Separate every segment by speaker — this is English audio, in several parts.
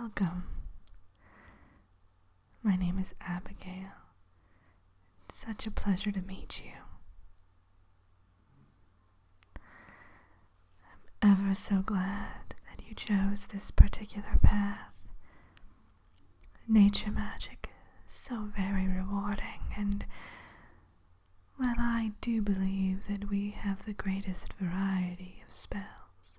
Speaker 1: Welcome. My name is Abigail. It's such a pleasure to meet you. I'm ever so glad that you chose this particular path. Nature magic is so very rewarding, and while I do believe that we have the greatest variety of spells,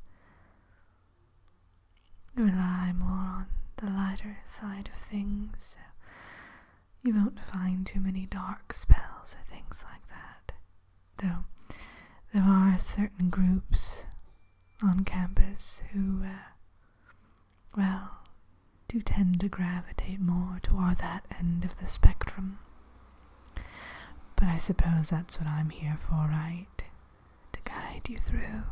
Speaker 1: you rely more on the lighter side of things, so you won't find too many dark spells or things like that. Though there are certain groups on campus who, do tend to gravitate more toward that end of the spectrum. But I suppose that's what I'm here for, right? To guide you through.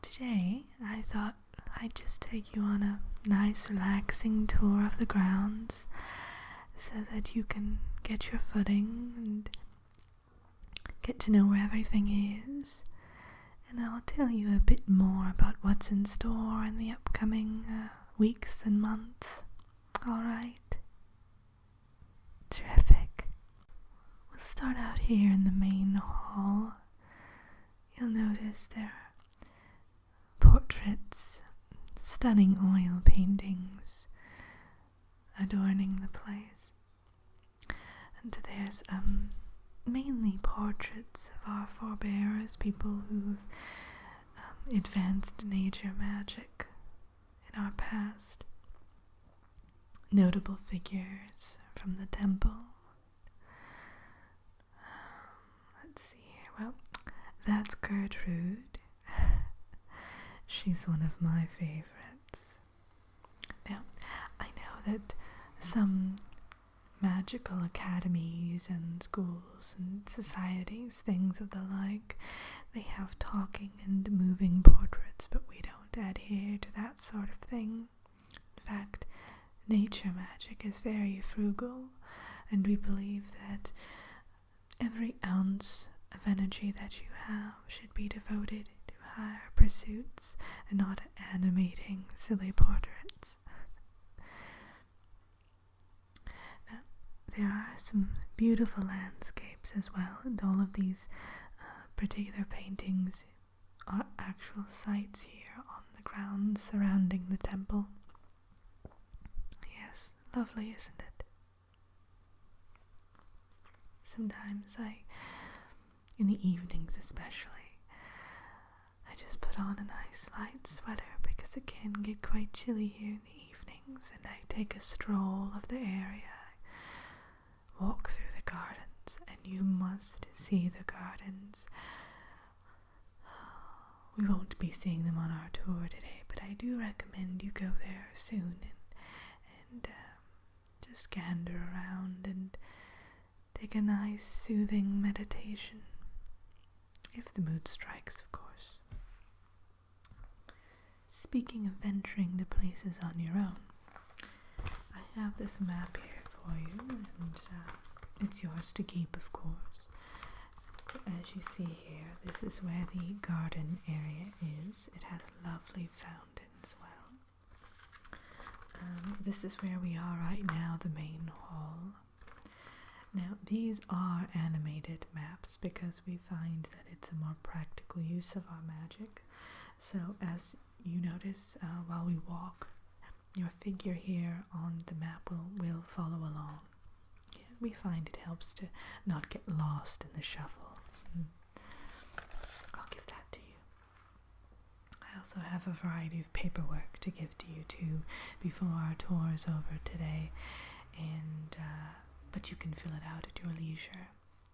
Speaker 1: Today, I thought I'd just take you on a nice, relaxing tour of the grounds so that you can get your footing and get to know where everything is. And I'll tell you a bit more about what's in store in the upcoming weeks and months. Alright? Terrific. We'll start out here in the main hall. You'll notice there are portraits, stunning oil paintings adorning the place. And there's mainly portraits of our forebears, people who've advanced nature magic in our past. Notable figures from the temple. Let's see here. Well, that's Gertrude. She's one of my favorites. Now, I know that some magical academies and schools and societies, things of the like, they have talking and moving portraits, but we don't adhere to that sort of thing. In fact, nature magic is very frugal, and we believe that every ounce of energy that you have should be devoted to higher pursuits and not animating silly portraits. There are some beautiful landscapes as well, and all of these particular paintings are actual sites here on the grounds surrounding the temple. Yes, lovely, isn't it? Sometimes in the evenings especially, I just put on a nice light sweater because it can get quite chilly here in the evenings, and I take a stroll of the area. Walk through the gardens, and you must see the gardens. We won't be seeing them on our tour today, but I do recommend you go there soon and just gander around and take a nice soothing meditation, if the mood strikes, of course. Speaking of venturing to places on your own, I have this map here for you, and it's yours to keep, of course. As you see here, this is where the garden area is. It has a lovely fountain as well. This is where we are right now, the main hall. Now, these are animated maps because we find that it's a more practical use of our magic. So, as you notice while we walk, your figure here on the map will follow along. Yeah, we find it helps to not get lost in the shuffle. I'll give that to you. I also have a variety of paperwork to give to you too before our tour is over today, and but you can fill it out at your leisure.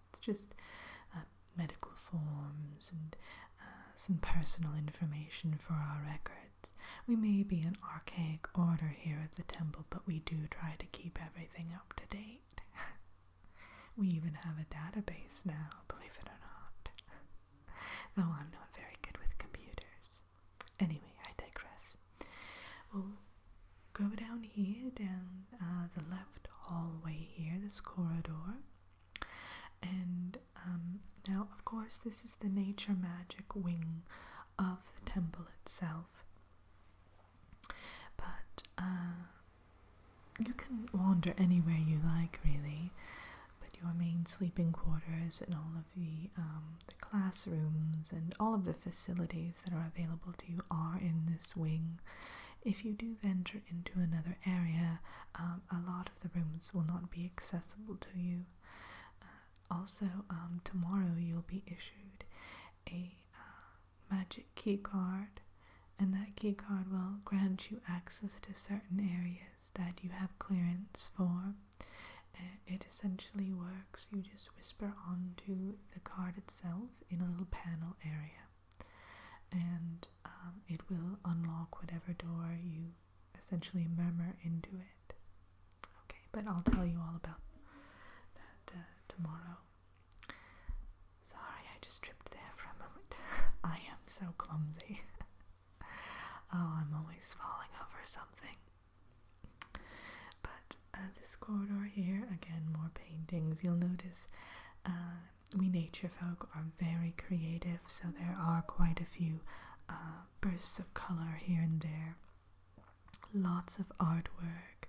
Speaker 1: It's just medical forms and some personal information for our records. We may be an archaic order here at the temple, but we do try to keep everything up to date. We even have a database now, believe it or not. Though I'm not very good with computers. Anyway, I digress. We'll go down here, down the left hallway here, this corridor. And now, of course, this is the nature magic wing of the temple itself. you can wander anywhere you like, really, but your main sleeping quarters and all of the classrooms and all of the facilities that are available to you are in this wing. If you do venture into another area, a lot of the rooms will not be accessible to you. Also, tomorrow you'll be issued a magic key card, and that key card will grant you access to certain areas that you have clearance for. It essentially works, you just whisper onto the card itself in a little panel area, and it will unlock whatever door you essentially murmur into it. Okay, but I'll tell you all about that tomorrow. Sorry, I just tripped there for a moment. I am so clumsy. Oh, I'm always falling over something. But this corridor here, again, more paintings. You'll notice we nature folk are very creative, so there are quite a few bursts of color here and there. Lots of artwork.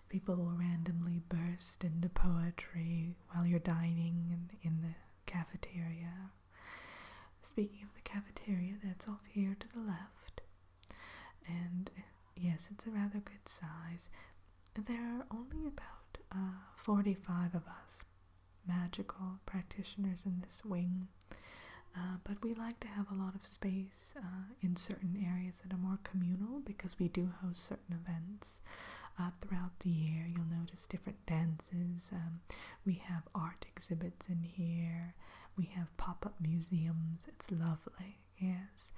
Speaker 1: People will randomly burst into poetry while you're dining in the cafeteria. Speaking of the cafeteria, that's off here to the left. And yes, it's a rather good size. There are only about 45 of us magical practitioners in this wing, but we like to have a lot of space in certain areas that are more communal, because we do host certain events throughout the year. You'll notice different dances. We have art exhibits in here. We have pop-up museums. It's lovely, yes.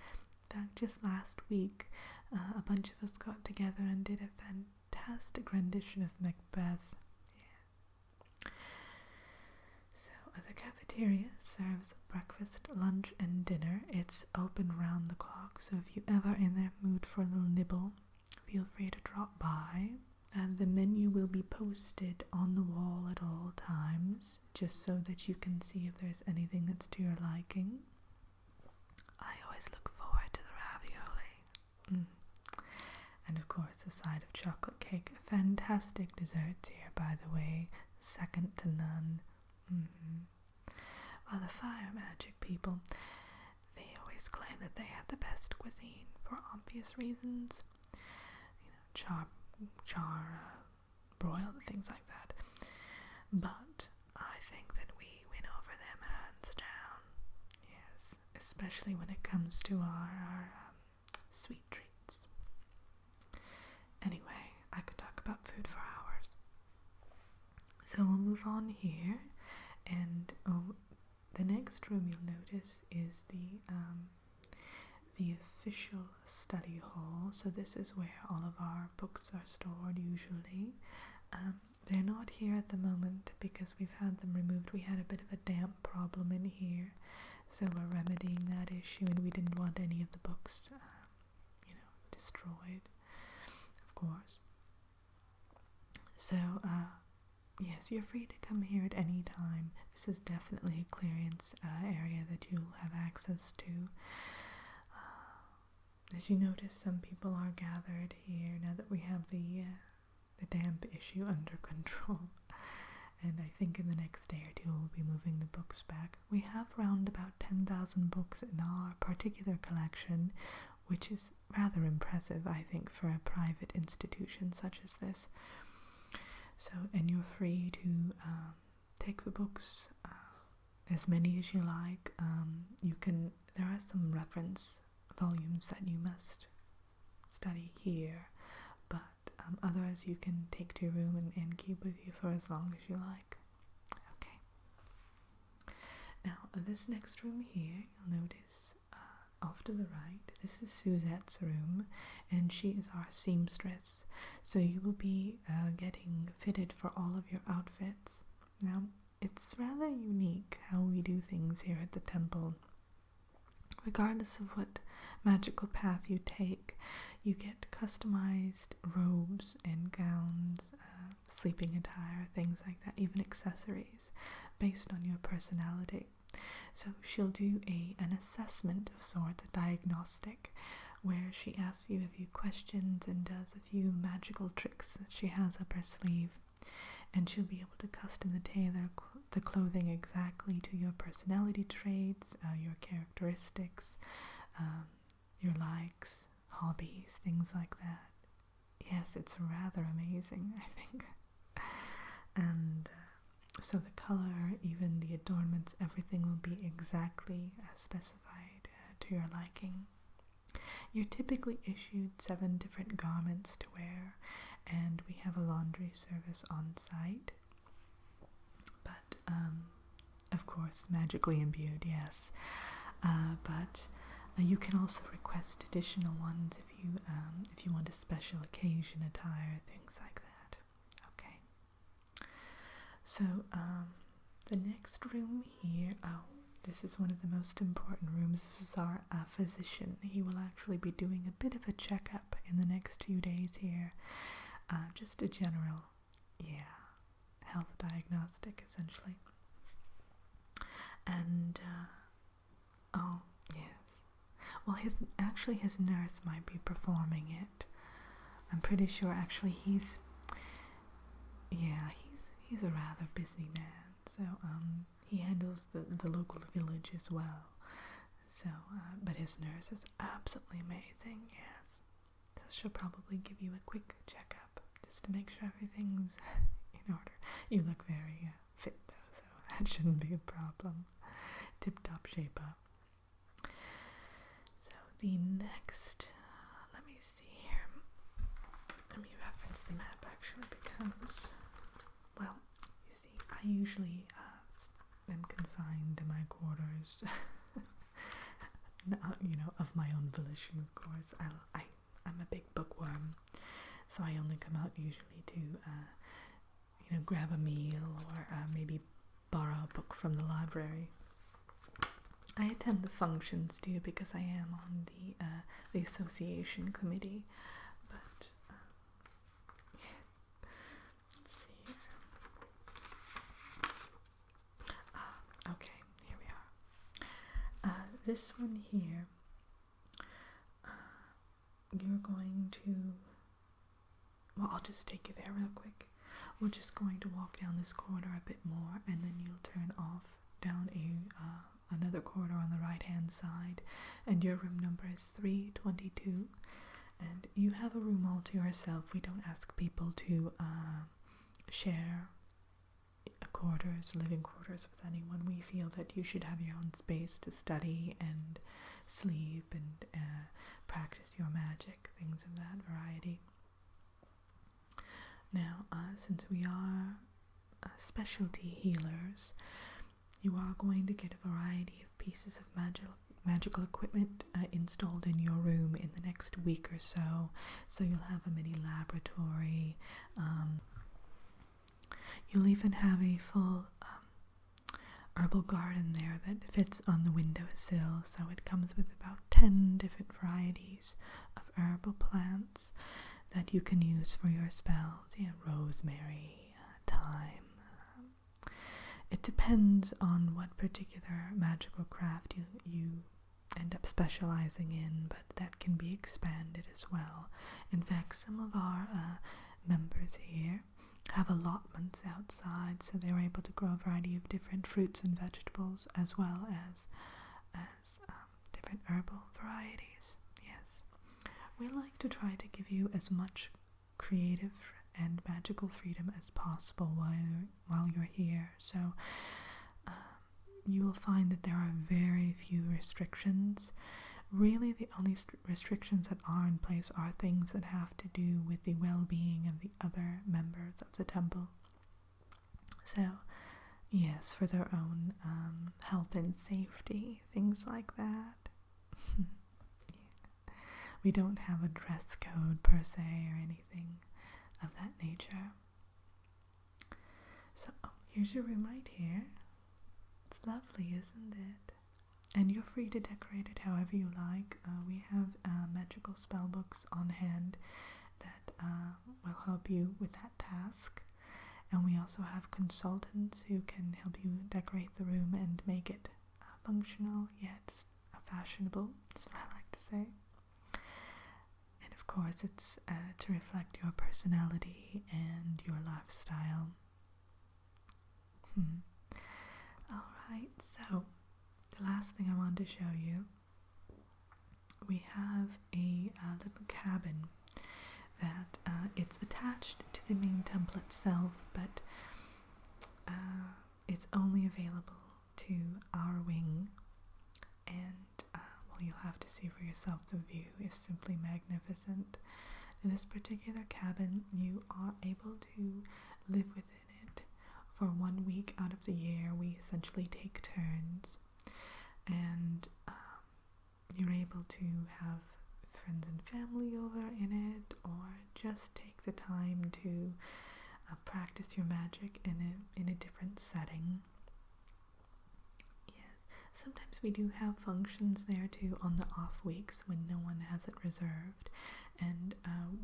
Speaker 1: In fact, just last week, a bunch of us got together and did a fantastic rendition of Macbeth. Yeah. So, the cafeteria serves breakfast, lunch, and dinner. It's open round the clock, so if you're ever in the mood for a little nibble, feel free to drop by. And the menu will be posted on the wall at all times, just so that you can see if there's anything that's to your liking. I always look forward to the ravioli. And of course, a side of chocolate cake. Fantastic desserts here, by the way. Second to none. Well, the fire magic people, they always claim that they have the best cuisine for obvious reasons. You know, broiled, things like that. But I think that we win over them hands down. Yes, especially when it comes to our sweet treats. Anyway, I could talk about food for hours. So we'll move on here, and the next room you'll notice is the official study hall. So this is where all of our books are stored usually. They're not here at the moment because we've had them removed. We had a bit of a damp problem in here, so we're remedying that issue, and we didn't want any of the books destroyed, of course. So yes, you're free to come here at any time. This is definitely a clearance area that you'll have access to. As you notice, some people are gathered here now that we have the damp issue under control. And I think in the next day or two we'll be moving the books back. We have around about 10,000 books in our particular collection, which is rather impressive, I think, for a private institution such as this. So, and you're free to take the books, as many as you like. There are some reference volumes that you must study here, but others you can take to your room and keep with you for as long as you like. Okay. Now, this next room here, you'll notice off to the right, this is Suzette's room, and she is our seamstress. So you will be getting fitted for all of your outfits. Now, it's rather unique how we do things here at the temple. Regardless of what magical path you take, you get customized robes and gowns, sleeping attire, things like that, even accessories, based on your personality. So she'll do an assessment of sorts, a diagnostic, where she asks you a few questions and does a few magical tricks that she has up her sleeve. And she'll be able to custom tailor the clothing exactly to your personality traits, your characteristics, your likes, hobbies, things like that. Yes, it's rather amazing, I think. And so the color, even the adornments, everything will be exactly as specified to your liking. You're typically issued 7 different garments to wear, and we have a laundry service on site. But, of course, magically imbued, yes. But you can also request additional ones if you want a special occasion attire, things like that. Okay. So, the next room here, this is one of the most important rooms. This is our physician. He will actually be doing a bit of a checkup in the next few days here. Just a general, health diagnostic, essentially. And, yes. Well, his nurse might be performing it. I'm pretty sure, actually, he's a rather busy man. So, he handles the local village as well. So, but his nurse is absolutely amazing, yes. So she'll probably give you a quick checkup just to make sure everything's in order. You look very fit though, so that shouldn't be a problem. Tip-top shape up. So the next, let me see here. Let me reference the map actually because, well, you see, I usually am confined to my quarters. Of my own volition, of course. I'm a big bookworm, so I only come out usually to, grab a meal or maybe borrow a book from the library. I attend the functions too because I am on the association committee. But let's see here. Okay, here we are. This one here. You're going to, well, I'll just take you there real quick. We're just going to walk down this corridor a bit more, and then you'll turn off down another corridor on the right hand side, and your room number is 322, and you have a room all to yourself. We don't ask people to share living quarters with anyone. We feel that you should have your own space to study and sleep and practice your magic, things of that variety. Now, since we are specialty healers, you are going to get a variety of pieces of magical equipment installed in your room in the next week or so. So you'll have a mini laboratory. You'll even have a full herbal garden there that fits on the windowsill. So it comes with about 10 different varieties of herbal plants that you can use for your spells. Rosemary, thyme. It depends on what particular magical craft you end up specializing in, but that can be expanded as well. In fact, some of our members here have allotments outside, so they're able to grow a variety of different fruits and vegetables as well as different herbal varieties. Yes, we like to try to give you as much creative and magical freedom as possible while you're here. So you will find that there are very few restrictions. Really, the only restrictions that are in place are things that have to do with the well-being of the other members of the temple. So, yes, for their own health and safety, things like that. Yeah. We don't have a dress code per se or anything of that nature. So, here's your room right here. It's lovely, isn't it? And you're free to decorate it however you like. We have magical spell books on hand that will help you with that task. And we also have consultants who can help you decorate the room and make it functional yet fashionable, is what I like to say. course, it's to reflect your personality and your lifestyle. Alright, so the last thing I want to show you, we have a little cabin that it's attached to the main temple itself, but it's only available to our wing, and well, you'll have to see for yourself. The view is simply magnificent. In this particular cabin, you are able to live within it for 1 week out of the year. We essentially take turns, and you're able to have friends and family over in it, or just take the time to practice your magic in a different setting. Yeah, sometimes we do have functions there too on the off weeks when no one has it reserved, and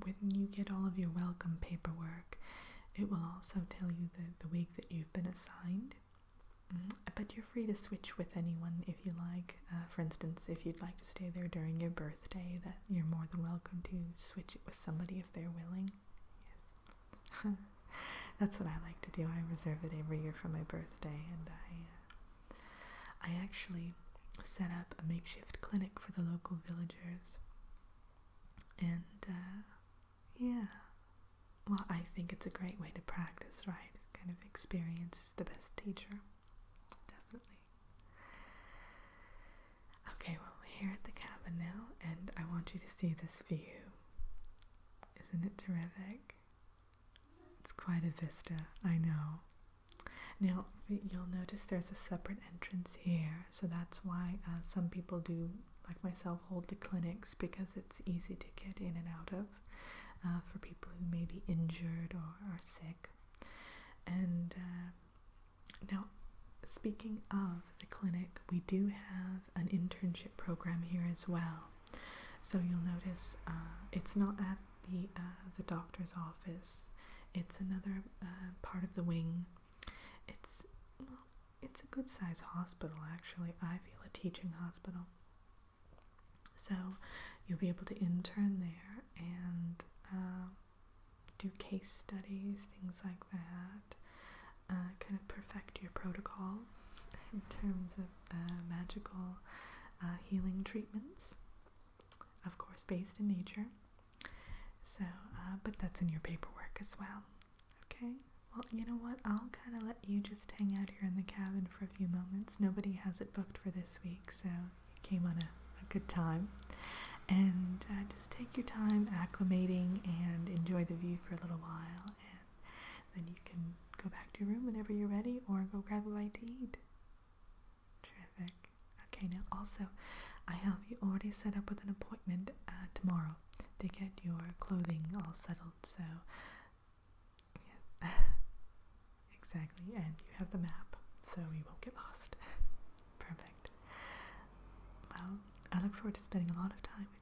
Speaker 1: when you get all of your welcome paperwork, it will also tell you the week that you've been assigned. But you're free to switch with anyone if you like. For instance, if you'd like to stay there during your birthday, that you're more than welcome to switch it with somebody if they're willing. Yes. That's what I like to do. I reserve it every year for my birthday, and I actually set up a makeshift clinic for the local villagers. And yeah, well, I think it's a great way to practice, right? Kind of experience is the best teacher. Definitely. Okay, well, we're here at the cabin now, and I want you to see this view. Isn't it terrific? It's quite a vista, I know. Now, you'll notice there's a separate entrance here, so that's why some people do, like myself, hold the clinics, because it's easy to get in and out of for people who may be injured or are sick. And now, speaking of the clinic, we do have an internship program here as well. So you'll notice it's not at the doctor's office. It's another part of the wing. It's a good sized hospital, actually. I feel a teaching hospital. So you'll be able to intern there and do case studies, things like that. Kind of perfect your protocol in terms of magical healing treatments, of course based in nature. So, but that's in your paperwork as well. Okay, well, you know what, I'll kind of let you just hang out here in the cabin for a few moments. Nobody has it booked for this week, so you came on a good time. And just take your time acclimating and enjoy the view for a little while, and then you can go back to your room whenever you're ready, or go grab a bite to eat. Terrific. Okay, now also, I have you already set up with an appointment tomorrow to get your clothing all settled, so yes, exactly, and you have the map, so you won't get lost. Perfect. Well, I look forward to spending a lot of time with